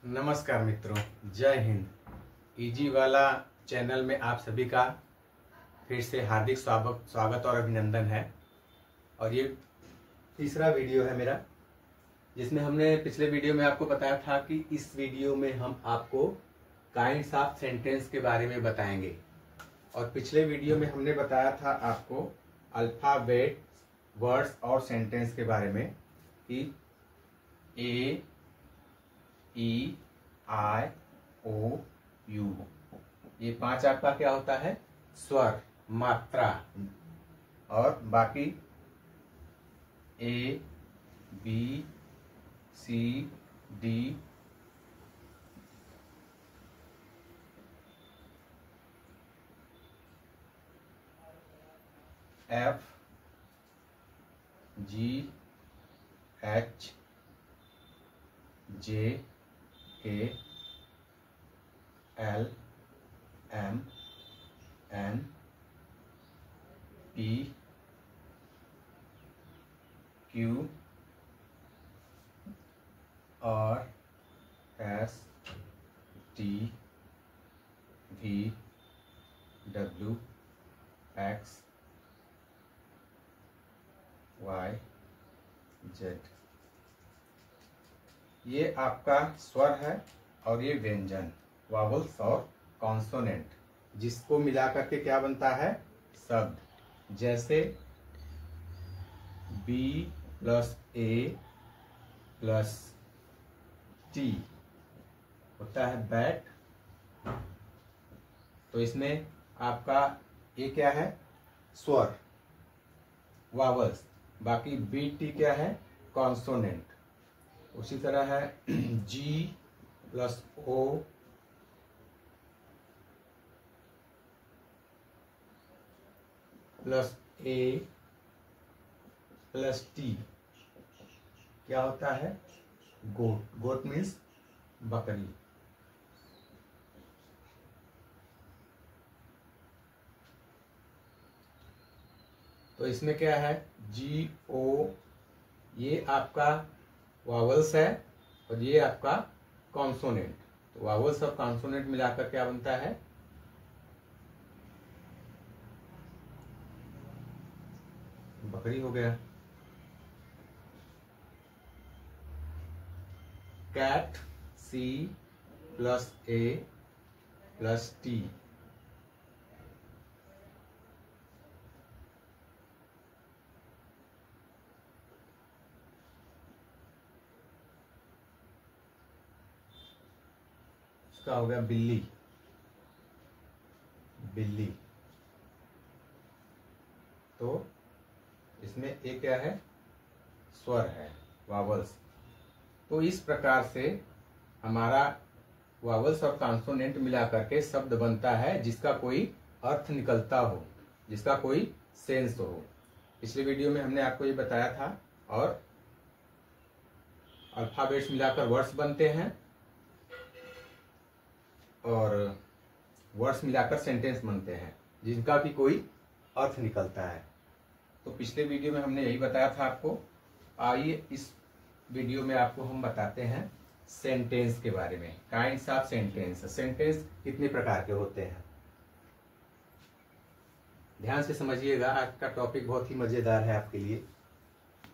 नमस्कार मित्रों, जय हिंद। इजी वाला चैनल में आप सभी का फिर से हार्दिक स्वागत और अभिनंदन है। और ये तीसरा वीडियो है मेरा, जिसमें हमने पिछले वीडियो में आपको बताया था कि इस वीडियो में हम आपको काइंड्स ऑफ सेंटेंस के बारे में बताएंगे। और पिछले वीडियो में हमने बताया था आपको अल्फाबेट, वर्ड्स और सेंटेंस के बारे में कि ए, ई, आई, ओ, यू, ये 5 आपका क्या होता है? स्वर, मात्रा। और बाकी A, B, C, D, F, G, H, J, K, L, M, N, P, Q, R, S, T, V, W, X, Y, Z. ये आपका स्वर है और ये व्यंजन, वावल्स और कॉन्सोनेंट, जिसको मिलाकर के क्या बनता है? शब्द। जैसे बी प्लस ए प्लस टी होता है बैट। तो इसमें आपका ये क्या है? स्वर, वावल्स। बाकी बी टी क्या है? कॉन्सोनेंट। उसी तरह है जी प्लस ओ प्लस ए प्लस टी क्या होता है? गोट। गोट मीन्स बकरी। तो इसमें क्या है? जी ओ, ये आपका वावल्स है और ये आपका कॉन्सोनेंट। तो वावल्स और कॉन्सोनेंट मिलाकर क्या बनता है? बकरी हो गया। कैट, सी प्लस ए प्लस टी, इसका हो गया बिल्ली। बिल्ली। तो इसमें एक क्या है? स्वर है, वावल्स। तो इस प्रकार से हमारा वावल्स और कॉन्सोनेंट मिलाकर के शब्द बनता है, जिसका कोई अर्थ निकलता हो, जिसका कोई सेंस हो। पिछले वीडियो में हमने आपको ये बताया था। और अल्फाबेट्स मिलाकर वर्ड्स बनते हैं और वर्ड्स मिलाकर सेंटेंस बनते हैं, जिनका भी कोई अर्थ निकलता है। तो पिछले वीडियो में हमने यही बताया था आपको। आइए इस वीडियो में आपको हम बताते हैं सेंटेंस के बारे में। Kinds of sentence. सेंटेंस कितने प्रकार के होते हैं? ध्यान से समझिएगा, आज का टॉपिक बहुत ही मजेदार है आपके लिए।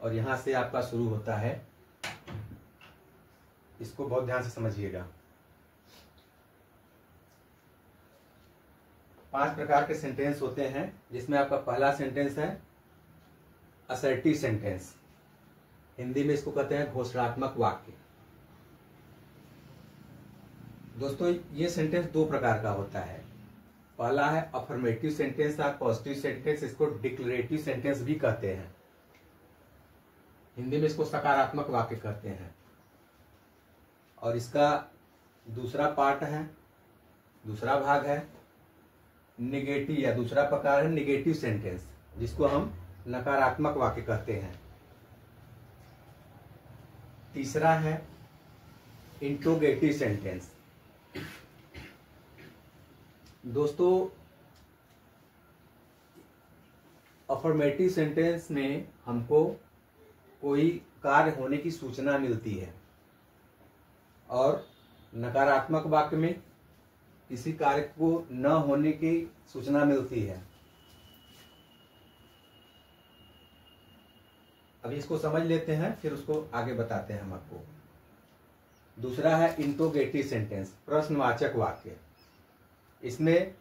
और यहां से आपका शुरू होता है, इसको बहुत ध्यान से समझिएगा। 5 प्रकार के सेंटेंस होते हैं, जिसमें आपका पहला सेंटेंस है असर्टिव सेंटेंस। हिंदी में इसको कहते हैं घोषणात्मक वाक्य। दोस्तों, ये सेंटेंस 2 प्रकार का होता है। पहला है अफर्मेटिव सेंटेंस और पॉजिटिव सेंटेंस। इसको डिक्लेरेटिव सेंटेंस भी कहते हैं। हिंदी में इसको सकारात्मक वाक्य कहते हैं। और इसका दूसरा पार्ट है, दूसरा भाग है निगेटिव, या दूसरा प्रकार है निगेटिव सेंटेंस, जिसको हम नकारात्मक वाक्य कहते हैं। तीसरा है इंट्रोगेटिव सेंटेंस। दोस्तों, अफर्मेटिव सेंटेंस में हमको कोई कार्य होने की सूचना मिलती है और नकारात्मक वाक्य में किसी कार्य को न होने की सूचना मिलती है। अभी इसको समझ लेते हैं, फिर उसको आगे बताते हैं हम आपको। दूसरा है इंट्रोगेटिव सेंटेंस, प्रश्नवाचक वाक्य। इसमें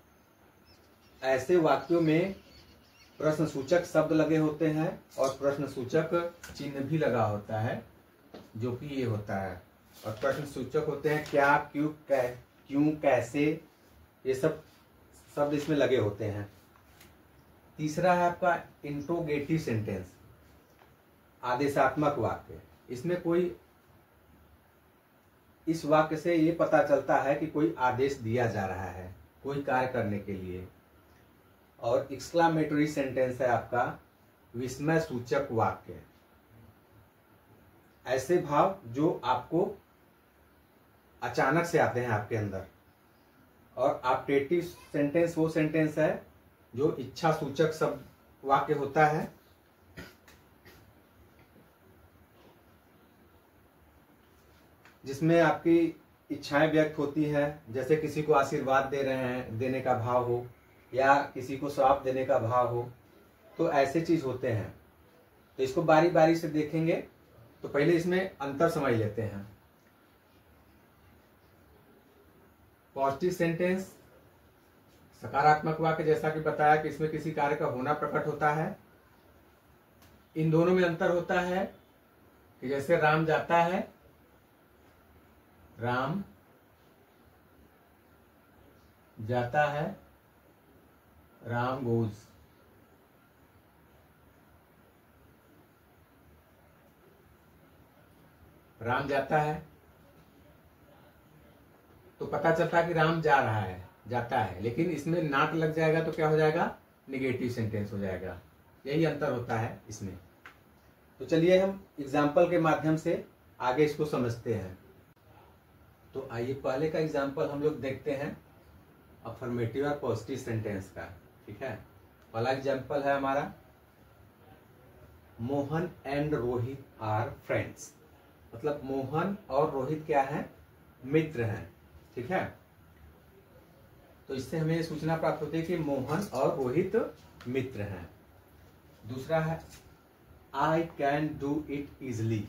ऐसे वाक्यों में प्रश्नसूचक शब्द लगे होते हैं और प्रश्नसूचक चिन्ह भी लगा होता है, जो कि ये होता है। और प्रश्नसूचक होते हैं क्या, क्यों, क्यों, कैसे, ये सब शब्द इसमें लगे होते हैं। तीसरा है आपका इंट्रोगेटिव सेंटेंस, आदेशात्मक वाक्य। इसमें कोई, इस वाक्य से ये पता चलता है कि कोई आदेश दिया जा रहा है कोई कार्य करने के लिए। और एक्सक्लामेटरी सेंटेंस है आपका विस्मय सूचक वाक्य। ऐसे भाव जो आपको अचानक से आते हैं आपके अंदर। और ऑप्टेटिव सेंटेंस वो सेंटेंस है जो इच्छा सूचक शब्द वाक्य होता है। जिसमें आपकी इच्छाएं व्यक्त होती हैं, जैसे किसी को आशीर्वाद दे रहे हैं, देने का भाव हो, या किसी को श्राप देने का भाव हो, तो ऐसे चीज होते हैं। तो इसको बारी बारी से देखेंगे। तो पहले इसमें अंतर समझ लेते हैं। पॉजिटिव सेंटेंस, सकारात्मक वाक्य, जैसा कि बताया कि इसमें किसी कार्य का होना प्रकट होता है। इन दोनों में अंतर होता है कि जैसे राम जाता है, राम जाता है, राम गोज। राम जाता है तो पता चलता है कि राम जा रहा है, जाता है। लेकिन इसमें नाट लग जाएगा तो क्या हो जाएगा, निगेटिव सेंटेंस हो जाएगा। यही अंतर होता है इसमें। तो चलिए हम एग्जाम्पल के माध्यम से आगे इसको समझते हैं। तो आइए पहले का एग्जाम्पल हम लोग देखते हैं, अफर्मेटिव और पॉजिटिव सेंटेंस का। ठीक है, पहला एग्जाम्पल है हमारा, Mohan and Rohit are friends. मतलब मोहन और रोहित क्या है, मित्र हैं। ठीक है, तो इससे हमें सूचना प्राप्त होती है कि मोहन और रोहित मित्र हैं। दूसरा है, I can do it easily.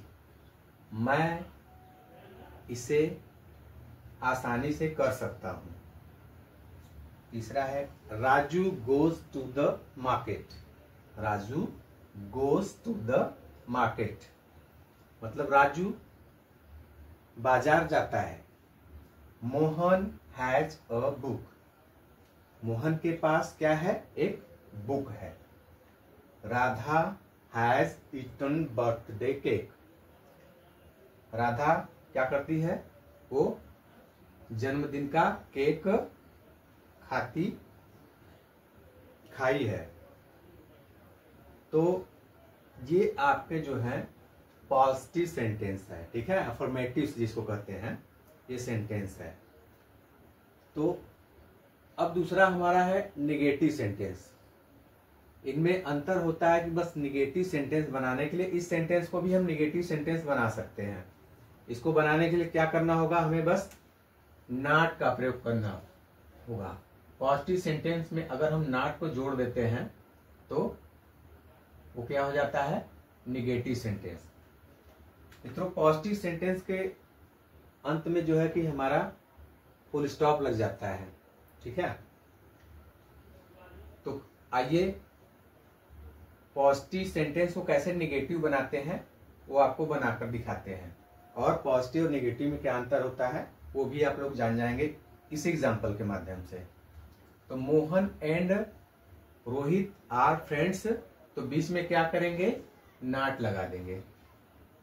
मैं इसे आसानी से कर सकता हूं। तीसरा है, Raju goes to the market. Raju goes to the market, मतलब राजू बाजार जाता है। Mohan has a book. Mohan के पास क्या है, एक बुक है। Radha has eaten birthday cake. Radha क्या करती है, वो जन्मदिन का केक खाई है। तो ये आपके जो है पॉजिटिव सेंटेंस है। ठीक है, अफर्मेटिव जिसको कहते हैं, ये सेंटेंस है। तो अब दूसरा हमारा है निगेटिव सेंटेंस। इनमें अंतर होता है कि बस निगेटिव सेंटेंस बनाने के लिए, इस सेंटेंस को भी हम निगेटिव सेंटेंस बना सकते हैं। इसको बनाने के लिए क्या करना होगा, हमें बस नॉट का प्रयोग करना होगा। पॉजिटिव सेंटेंस में अगर हम नॉट को जोड़ देते हैं तो वो क्या हो जाता है, निगेटिव सेंटेंस। मित्रों, पॉजिटिव सेंटेंस के अंत में जो है कि हमारा फुल स्टॉप लग जाता है। ठीक है, तो आइए पॉजिटिव सेंटेंस को कैसे निगेटिव बनाते हैं वो आपको बनाकर दिखाते हैं। और पॉजिटिव और निगेटिव में क्या अंतर होता है वो भी आप लोग जान जाएंगे इस एग्जाम्पल के माध्यम से। तो Mohan and Rohit are friends, तो बीच में क्या करेंगे, नॉट लगा देंगे।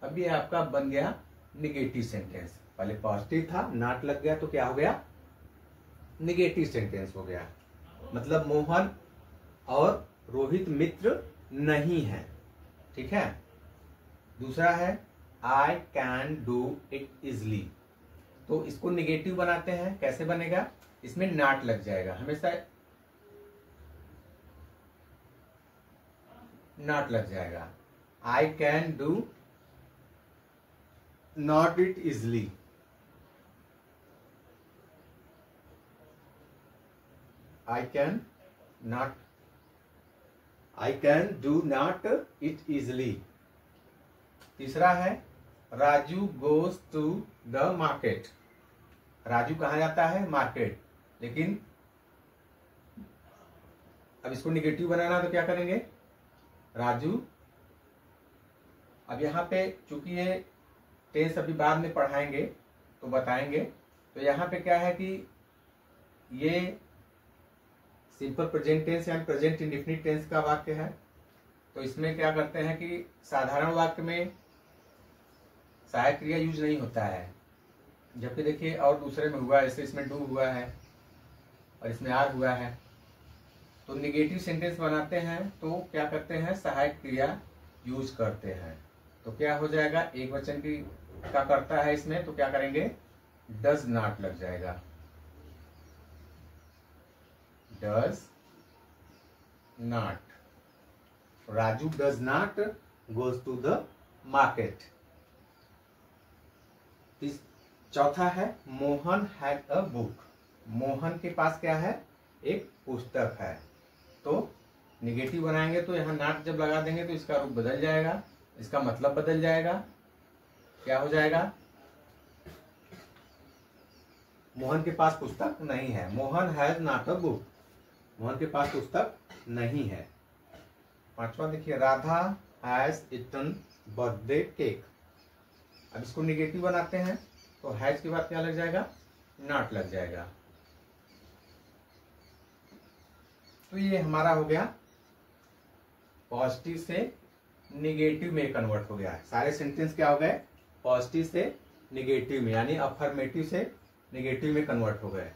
अब ये आपका बन गया निगेटिव सेंटेंस। पहले पॉजिटिव था, नॉट लग गया तो क्या हो गया, निगेटिव सेंटेंस हो गया। मतलब मोहन और रोहित मित्र नहीं है। ठीक है, दूसरा है, I can do it easily. तो इसको निगेटिव बनाते हैं, कैसे बनेगा, इसमें नॉट लग जाएगा, हमेशा नॉट लग जाएगा। I can do not it easily. I can do not it easily. तीसरा है Raju goes to the market. Raju कहाँ जाता है? मार्केट। लेकिन अब इसको निगेटिव बनाना तो क्या करेंगे? राजू, अब यहाँ पे चूंकि ये टेंस अभी बाद में पढ़ाएंगे तो बताएंगे, तो यहाँ पे क्या है कि ये सिंपल प्रेजेंट टेंस यानी प्रेजेंट इंडेफिनिट टेंस का वाक्य है। तो इसमें क्या करते हैं कि साधारण वाक्य में सहायक क्रिया यूज नहीं होता है, जबकि देखिए और दूसरे में हुआ है, जैसे इसमें डू हुआ है और इसमें आर हुआ है। तो निगेटिव सेंटेंस बनाते हैं तो क्या करते हैं? सहायक क्रिया यूज करते हैं। तो क्या हो जाएगा? एक वचन की का करता है इसमें, तो क्या करेंगे? डज नॉट लग जाएगा। Does not, Raju does not goes to the market. चौथा है Mohan had a book. Mohan के पास क्या है? एक पुस्तक है। तो निगेटिव बनाएंगे तो यहाँ नॉट जब लगा देंगे तो इसका रूप बदल जाएगा, इसका मतलब बदल जाएगा। क्या हो जाएगा? मोहन के पास पुस्तक नहीं है। Mohan has not a book. Mohan के पास पुस्तक नहीं है। पांचवा देखिए, Radha has eaten birthday cake. अब इसको निगेटिव बनाते हैं तो हैज के बाद क्या लग जाएगा? नॉट लग जाएगा। तो ये हमारा हो गया पॉजिटिव से निगेटिव में कन्वर्ट हो गया। सारे सेंटेंस क्या हो गए? पॉजिटिव से निगेटिव में, यानी अफर्मेटिव से निगेटिव में कन्वर्ट हो गए।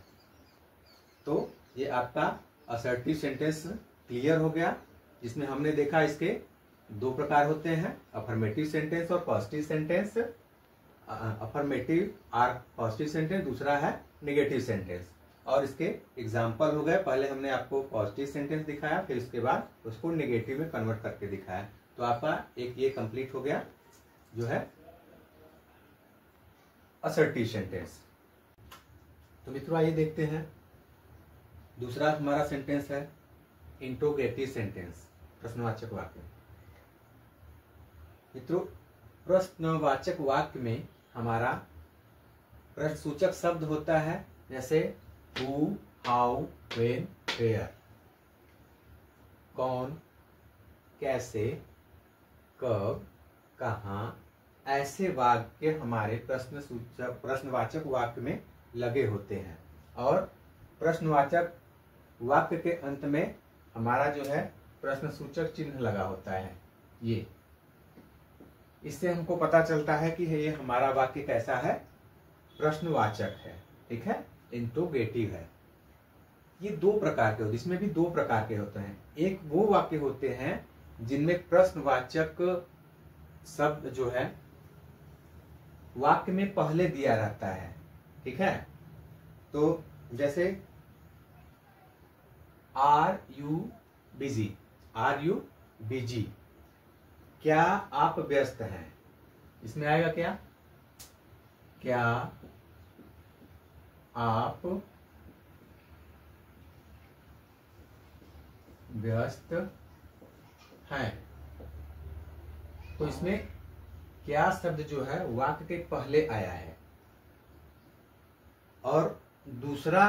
तो ये आपका असर्टिव सेंटेंस क्लियर हो गया, जिसमें हमने देखा इसके दो प्रकार होते हैं, अफर्मेटिव सेंटेंस और positive sentence. Affirmative or positive sentence, दूसरा है निगेटिव सेंटेंस। और इसके एग्जाम्पल हो गए, पहले हमने आपको पॉजिटिव सेंटेंस दिखाया, फिर उसके बाद उसको निगेटिव में कन्वर्ट करके दिखाया। तो आपका एक ये कंप्लीट हो गया जो है असर्टिव सेंटेंस। तो मित्रों आइए देखते हैं दूसरा हमारा सेंटेंस है इंट्रोगेटिव सेंटेंस, प्रश्नवाचक वाक्य। मित्रों प्रश्नवाचक वाक्य में हमारा प्रश्नसूचक शब्द होता है, जैसे हु, हाउ, व्हेन, वेयर। कौन, कैसे, कब, कहाँ, ऐसे वाक्य हमारे प्रश्नवाचक वाक्य में लगे होते हैं। और प्रश्नवाचक वाक्य के अंत में हमारा जो है प्रश्नसूचक चिन्ह लगा होता है। ये इससे हमको पता चलता है कि ये हमारा वाक्य कैसा है? प्रश्नवाचक है। ठीक है, इंट्रोगेटिव है। ये दो प्रकार के होते हैं, इसमें भी दो प्रकार के होते हैं। एक वो वाक्य होते हैं जिनमें प्रश्नवाचक शब्द जो है वाक्य में पहले दिया रहता है। ठीक है, तो जैसे are you busy, are you busy, क्या आप व्यस्त हैं? इसमें आएगा क्या? क्या आप व्यस्त हैं? तो इसमें क्या शब्द जो है वाक्य के पहले आया है। और दूसरा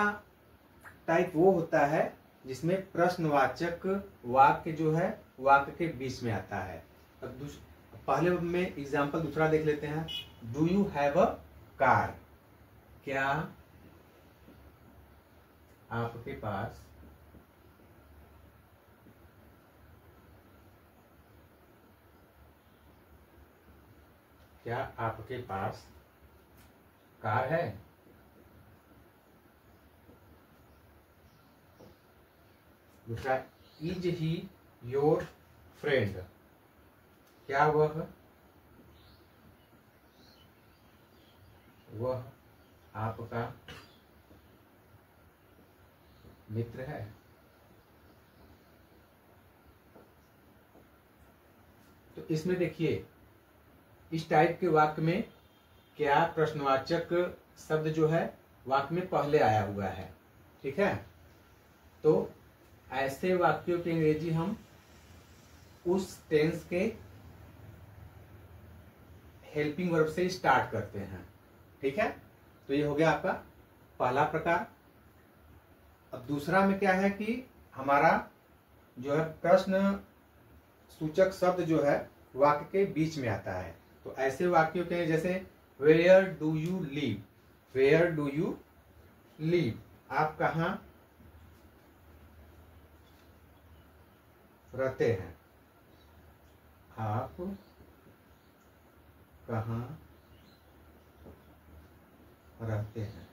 टाइप वो होता है जिसमें प्रश्नवाचक वाक्य जो है वाक्य के बीच में आता है। अब पहले में एग्जांपल दूसरा देख लेते हैं। Do you have a car? क्या आपके पास कार है? दूसरा, इज ही योर फ्रेंड? क्या वह आपका मित्र है? तो इसमें देखिए इस टाइप के वाक्य में क्या प्रश्नवाचक शब्द जो है वाक्य में पहले आया हुआ है। ठीक है, तो ऐसे वाक्यों की अंग्रेजी हम उस टेंस के हेल्पिंग वर्ब से स्टार्ट करते हैं। ठीक है, तो ये हो गया आपका पहला प्रकार। अब दूसरा में क्या है कि हमारा जो है प्रश्न सूचक शब्द जो है वाक्य के बीच में आता है। तो ऐसे वाक्यों के जैसे where do you live, where do you live, आप कहाँ रहते हैं, आप कहाँ रहते हैं।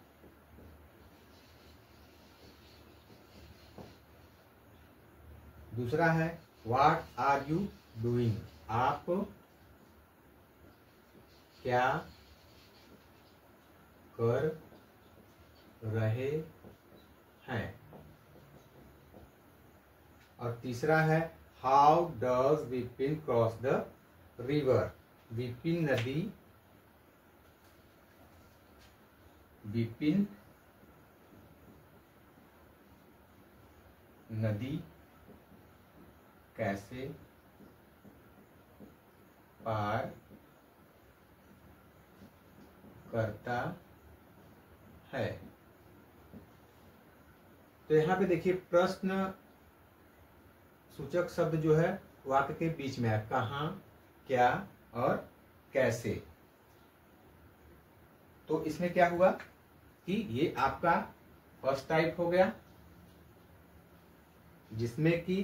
दूसरा है व्हाट आर यू डूइंग, आप क्या कर रहे हैं। और तीसरा है how does Vipin cross the river, Vipin नदी, विपिन नदी कैसे पार करता है। तो यहां पे देखिए प्रश्न सूचक शब्द जो है वाक्य के बीच में है, कहाँ, क्या और कैसे। तो इसमें क्या हुआ कि ये आपका फर्स्ट टाइप हो गया, जिसमें कि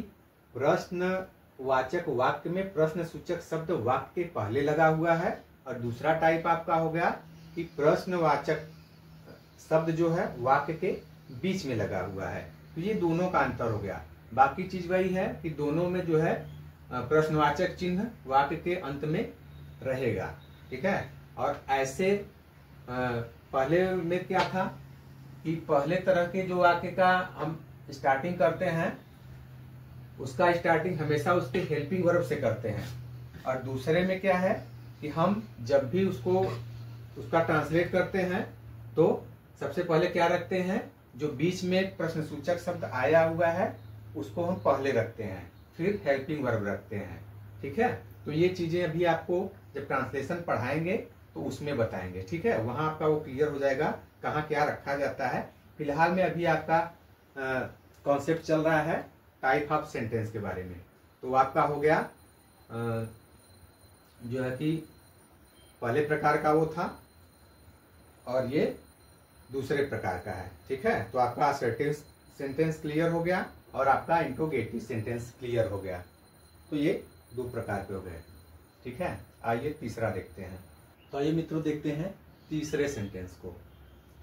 प्रश्नवाचक वाक्य में प्रश्न सूचक शब्द वाक्य के पहले लगा हुआ है। और दूसरा टाइप आपका हो गया कि प्रश्नवाचक शब्द जो है वाक्य के बीच में लगा हुआ है। तो ये दोनों का अंतर हो गया। बाकी चीज वही है कि दोनों में जो है प्रश्नवाचक चिन्ह वाक्य के अंत में रहेगा। ठीक है, और ऐसे पहले में क्या था कि पहले तरह के जो वाक्य का हम स्टार्टिंग करते हैं उसका स्टार्टिंग हमेशा उसके हेल्पिंग वर्ब से करते हैं। और दूसरे में क्या है कि हम जब भी उसका ट्रांसलेट करते हैं तो सबसे पहले क्या रखते हैं, जो बीच में प्रश्नसूचक शब्द आया हुआ है उसको हम पहले रखते हैं, फिर हेल्पिंग वर्ब रखते हैं। ठीक है, तो ये चीजें अभी आपको जब ट्रांसलेशन पढ़ाएंगे तो उसमें बताएंगे। ठीक है, वहां आपका वो क्लियर हो जाएगा कहाँ क्या रखा जाता है। फिलहाल में अभी आपका कॉन्सेप्ट चल रहा है टाइप ऑफ सेंटेंस के बारे में। तो आपका हो गया जो है कि पहले प्रकार का वो था और ये दूसरे प्रकार का है। ठीक है, तो आपका असर्टिव सेंटेंस क्लियर हो गया और आपका इंट्रोगेटिव सेंटेंस क्लियर हो गया। तो ये दो प्रकार के हो गए। ठीक है, आइए तीसरा देखते हैं। तो आइए मित्रों देखते हैं तीसरे सेंटेंस को।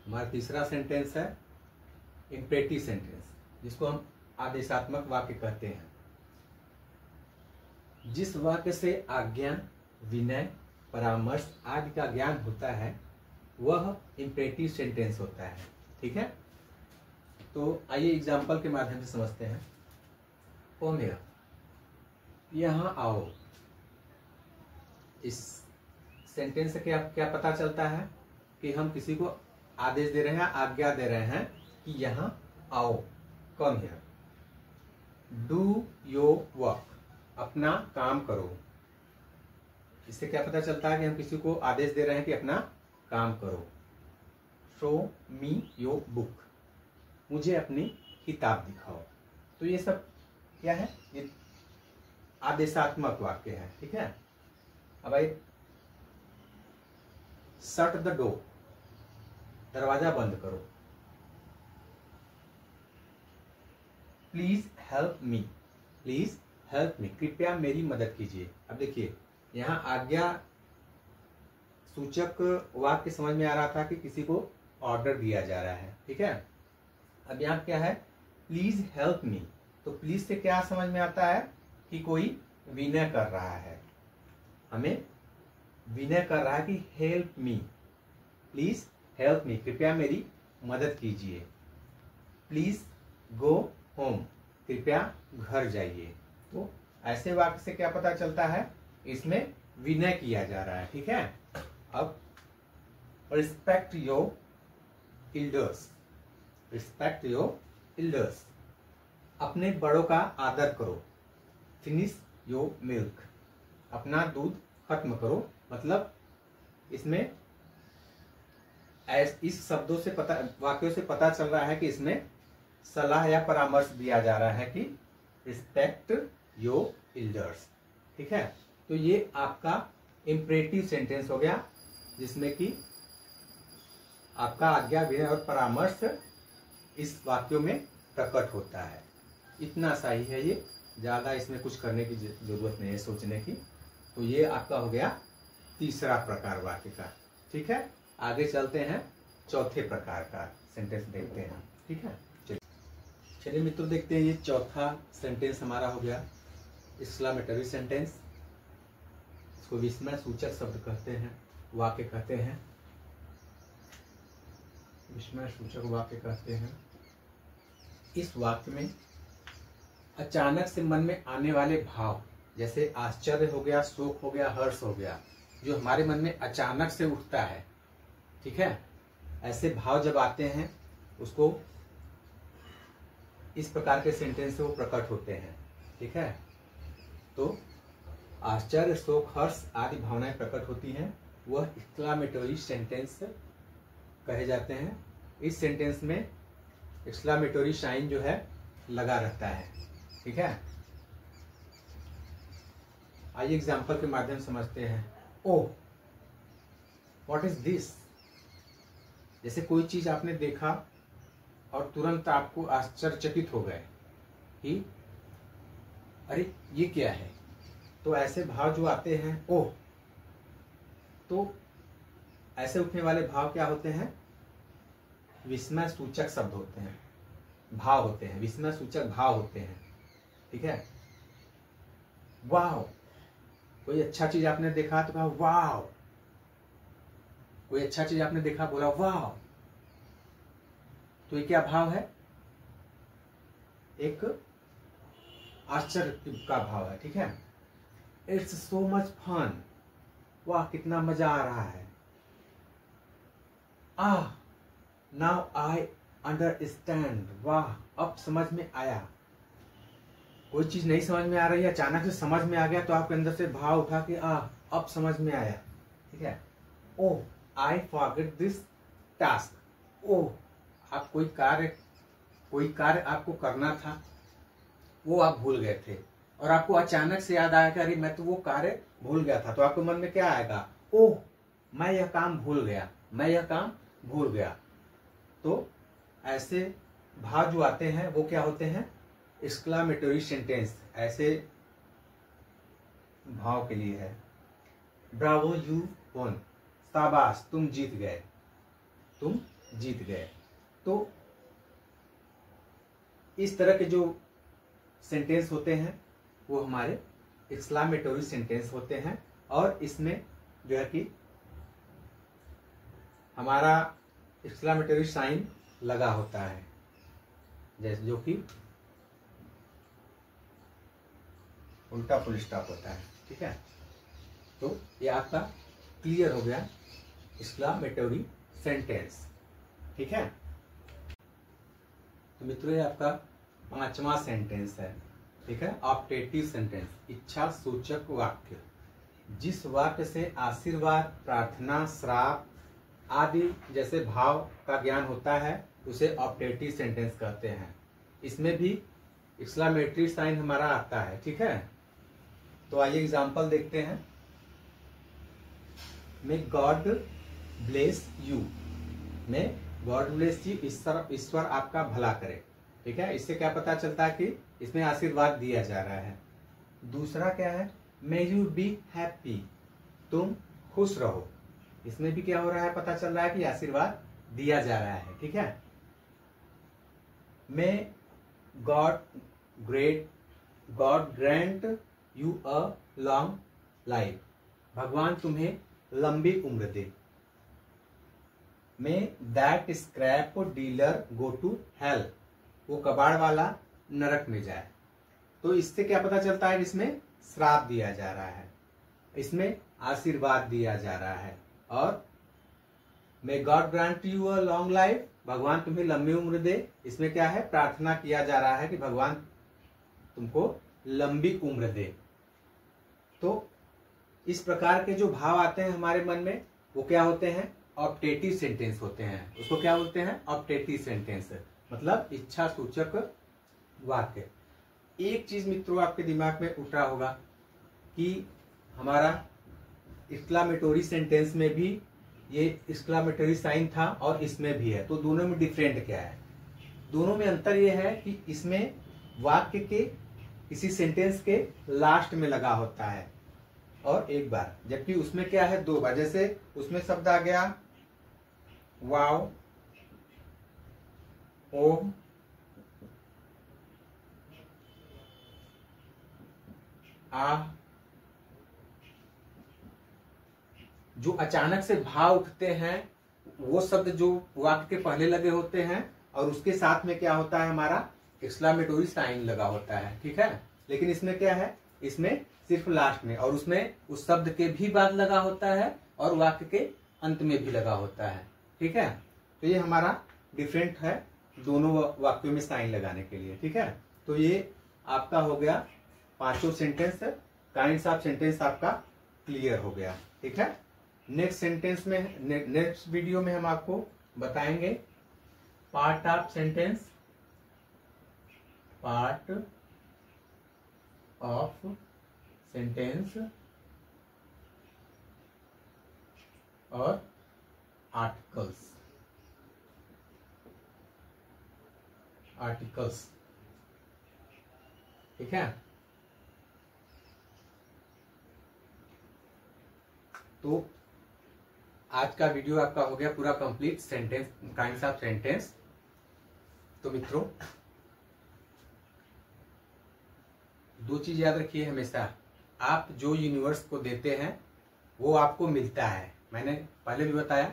हमारा तीसरा सेंटेंस है इम्पेरेटिव सेंटेंस, जिसको हम आदेशात्मक वाक्य कहते हैं। जिस वाक्य से आज्ञा, विनय, परामर्श आदि का ज्ञान होता है वह इम्पेरेटिव सेंटेंस होता है। ठीक है, तो आइए एग्जाम्पल के माध्यम से समझते हैं। ओ मेरा, यहां आओ। इस सेंटेंस से क्या क्या पता चलता है कि हम किसी को आदेश दे रहे हैं, आज्ञा दे रहे हैं कि यहां आओ, come here. Do your work, अपना काम करो। इससे क्या पता चलता है कि हम किसी को आदेश दे रहे हैं कि अपना काम करो। शो मी योर बुक, मुझे अपनी किताब दिखाओ। तो ये सब क्या है, ये आदेशात्मक वाक्य है। ठीक है, अब आइए शट द डोर, दरवाजा बंद करो। Please help me, please help me, कृपया मेरी मदद कीजिए। अब देखिए यहाँ आज्ञा सूचक वाक्य समझ में आ रहा था कि किसी को ऑर्डर दिया जा रहा है। ठीक है, अब यहाँ क्या है, प्लीज हेल्प मी। तो प्लीज से क्या समझ में आता है कि कोई विनय कर रहा है, हमें विनय कर रहा है कि help me, please help me, कृपया मेरी मदद कीजिए। प्लीज गो होम, कृपया घर जाइए। तो ऐसे वाक्य से क्या पता चलता है, इसमें विनय किया जा रहा है। ठीक है, अब respect your elders, respect your elders, अपने बड़ों का आदर करो, फिनिश योर मिल्क, अपना दूध खत्म करो। मतलब इसमें इस शब्दों से पता, वाक्यों से पता चल रहा है कि इसमें सलाह या परामर्श दिया जा रहा है कि रिस्पेक्ट योर एल्डर्स। ठीक है, तो ये आपका इम्परेटिव सेंटेंस हो गया, जिसमें कि आपका आज्ञा विनय और परामर्श इस वाक्यों में प्रकट होता है। इतना सा ही है ये, ज्यादा इसमें कुछ करने की जरूरत नहीं है सोचने की। तो ये आपका हो गया तीसरा प्रकार वाक्य का। ठीक है, आगे चलते हैं, चौथे प्रकार का सेंटेंस देखते हैं। ठीक है, चलिए मित्रों देखते हैं, ये चौथा सेंटेंस हमारा हो गया एक्सक्लेमेटरी सेंटेंस। इसको विस्मय सूचक शब्द कहते हैं, वाक्य कहते हैं, विस्मय सूचक वाक्य कहते हैं। इस वाक्य में अचानक से मन में आने वाले भाव, जैसे आश्चर्य हो गया, शोक हो गया, हर्ष हो गया, जो हमारे मन में अचानक से उठता है। ठीक है, ऐसे भाव जब आते हैं उसको इस प्रकार के सेंटेंस से वो प्रकट होते हैं। ठीक है, तो आश्चर्य, शोक, हर्ष आदि भावनाएं प्रकट होती हैं, वह एक्सक्लेमेटरी सेंटेंस कहे जाते हैं। इस सेंटेंस में एक्सक्लेमेटरी साइन जो है लगा रहता है। ठीक है, आइए एग्जाम्पल के माध्यम से समझते हैं। ओह, व्हाट इज दिस? जैसे कोई चीज आपने देखा और तुरंत आपको आश्चर्यचकित हो गए कि अरे ये क्या है। तो ऐसे भाव जो आते हैं, ओह, तो ऐसे उठने वाले भाव क्या होते हैं? विस्मय सूचक शब्द होते हैं, भाव होते हैं, विस्मय सूचक भाव होते हैं। ठीक है, वाह, कोई अच्छा चीज आपने देखा तो कहा वाह, कोई अच्छा चीज आपने देखा बोला वाह। तो ये क्या भाव है? एक आश्चर्य का भाव है। ठीक है, इट्स सो मच फन, वाह कितना मजा आ रहा है। आह, नाउ आई अंडरस्टैंड, वाह अब समझ में आया। कोई चीज नहीं समझ में आ रही है, अचानक से समझ में आ गया, तो आपके अंदर से भाव उठा कि अब समझ में आया। ठीक है, ओह आई फॉरगेट दिस टास्क, ओह आप कोई कार्य आपको करना था, वो आप भूल गए थे, और आपको अचानक से याद आया कि अरे मैं तो वो कार्य भूल गया था। तो आपके मन में क्या आएगा? ओह मैं यह काम भूल गया, मैं यह काम भूल गया। तो ऐसे भाव जो आते हैं वो क्या होते हैं? एक्सक्लेमेटरी सेंटेंस ऐसे भाव के लिए है। ब्रावो यू वन, शाबाश तुम जीत गए, तुम जीत गए। तो इस तरह के जो सेंटेंस होते हैं वो हमारे एक्सक्लेमेटरी सेंटेंस होते हैं, और इसमें जो है कि हमारा एक्सक्लेमेटरी साइन लगा होता है, जैसे जो कि उल्टा फुल स्टॉप होता है। ठीक है, तो ये आपका क्लियर हो गया एक्सक्लेमेटरी सेंटेंस। ठीक है, तो मित्रों ये आपका पांचवा सेंटेंस है। ठीक है, ऑप्टेटिव सेंटेंस, इच्छा सूचक वाक्य। जिस वाक्य से आशीर्वाद, प्रार्थना, श्राप आदि जैसे भाव का ज्ञान होता है उसे ऑप्टेटिव सेंटेंस कहते हैं। इसमें भी एक्सक्लेमेटरी साइन हमारा आता है। ठीक है, तो आइए एग्जांपल देखते हैं। May God bless you, may God bless you, ईश्वर आपका भला करे। ठीक है, इससे क्या पता चलता है कि इसमें आशीर्वाद दिया जा रहा है। दूसरा क्या है? मे यू बी हैप्पी, तुम खुश रहो। इसमें भी क्या हो रहा है? पता चल रहा है कि आशीर्वाद दिया जा रहा है। ठीक है, may God grant you a long life, भगवान तुम्हें लंबी उम्र दे। May that scrap dealer go to hell, वो कबाड़ वाला नरक में जाए। तो इससे क्या पता चलता है? इसमें श्राप दिया जा रहा है, इसमें आशीर्वाद दिया जा रहा है। और मे God grant you a long life, भगवान तुम्हें लंबी उम्र दे। इसमें क्या है, प्रार्थना किया जा रहा है कि भगवान तुमको लंबी उम्र दे। तो इस प्रकार के जो भाव आते हैं हमारे मन में वो क्या होते हैं, ऑप्टेटिव सेंटेंस होते हैं। उसको क्या बोलते हैं, ऑप्टेटिव सेंटेंस, मतलब इच्छा सूचक वाक्य। एक चीज मित्रों आपके दिमाग में उठ रहा होगा कि हमारा एक्सक्लामेटोरी सेंटेंस में भी ये एक्सक्लामेटरी साइन था और इसमें भी है, तो दोनों में डिफरेंट क्या है। दोनों में अंतर यह है कि इसमें वाक्य के किसी सेंटेंस के लास्ट में लगा होता है और एक बार, जबकि उसमें क्या है, 2 बार। जैसे उसमें शब्द आ गया वाव, ओम, आ, जो अचानक से भाव उठते हैं वो शब्द जो वाक्य के पहले लगे होते हैं और उसके साथ में क्या होता है, हमारा एक्सक्लामेटोरी साइन लगा होता है, ठीक है। लेकिन इसमें क्या है, इसमें सिर्फ लास्ट में, और उसमें उस शब्द के भी बाद लगा होता है और वाक्य के अंत में भी लगा होता है, ठीक है। तो ये हमारा डिफरेंट है दोनों वाक्यों में साइन लगाने के लिए, ठीक है। तो ये आपका हो गया 5 सेंटेंस, काइंड्स ऑफ सेंटेंस आपका क्लियर हो गया, ठीक है। नेक्स्ट सेंटेंस में, नेक्स्ट वीडियो में हम आपको बताएंगे part of sentence, part of sentence और आर्टिकल्स, ठीक है। तो आज का वीडियो आपका हो गया पूरा complete, sentence, kinds of sentence. तो मित्रों 2 चीज याद रखिए हमेशा, आप जो यूनिवर्स को देते हैं वो आपको मिलता है। मैंने पहले भी बताया,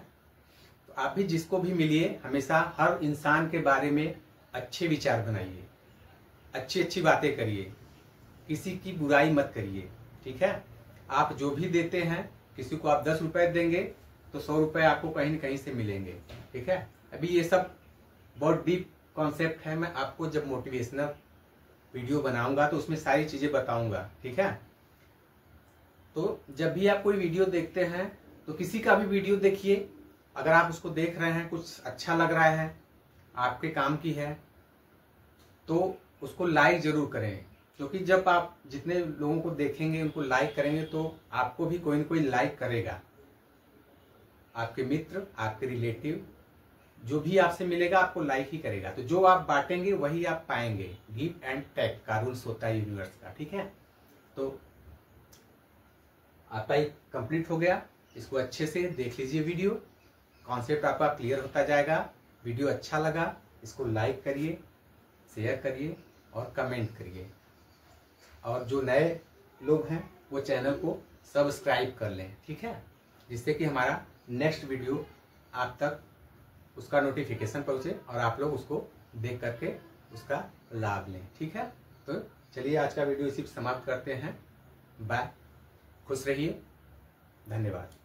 तो आप भी जिसको भी मिलिए हमेशा हर इंसान के बारे में अच्छे विचार बनाइए, अच्छी अच्छी बातें करिए, किसी की बुराई मत करिए, ठीक है। आप जो भी देते हैं, किसी को आप 10 रुपए देंगे तो 100 रुपए आपको कहीं न कहीं से मिलेंगे, ठीक है। अभी ये सब बहुत डीप कॉन्सेप्ट है, मैं आपको जब मोटिवेशनल वीडियो बनाऊंगा तो उसमें सारी चीजें बताऊंगा, ठीक है। तो जब भी आप कोई वीडियो देखते हैं तो किसी का भी वीडियो देखिए, अगर आप उसको देख रहे हैं, कुछ अच्छा लग रहा है, आपके काम की है, तो उसको लाइक जरूर करें, क्योंकि जब आप जितने लोगों को देखेंगे उनको लाइक करेंगे तो आपको भी कोई न कोई लाइक करेगा। आपके मित्र, आपके रिलेटिव, जो भी आपसे मिलेगा आपको लाइक ही करेगा। तो जो आप बांटेंगे वही आप पाएंगे, गिव एंड टेक का रूल्स होता है यूनिवर्स का, ठीक है। तो आपका एक कंप्लीट हो गया, इसको अच्छे से देख लीजिए वीडियो, कॉन्सेप्ट आपका क्लियर होता जाएगा। वीडियो अच्छा लगा इसको लाइक करिए, शेयर करिए और कमेंट करिए, और जो नए लोग हैं वो चैनल को सब्सक्राइब कर लें, ठीक है, जिससे कि हमारा नेक्स्ट वीडियो आप तक उसका नोटिफिकेशन पहुंचे और आप लोग उसको देख करके उसका लाभ लें, ठीक है। तो चलिए आज का वीडियो इसी पे समाप्त करते हैं। बाय, खुश रहिए, धन्यवाद।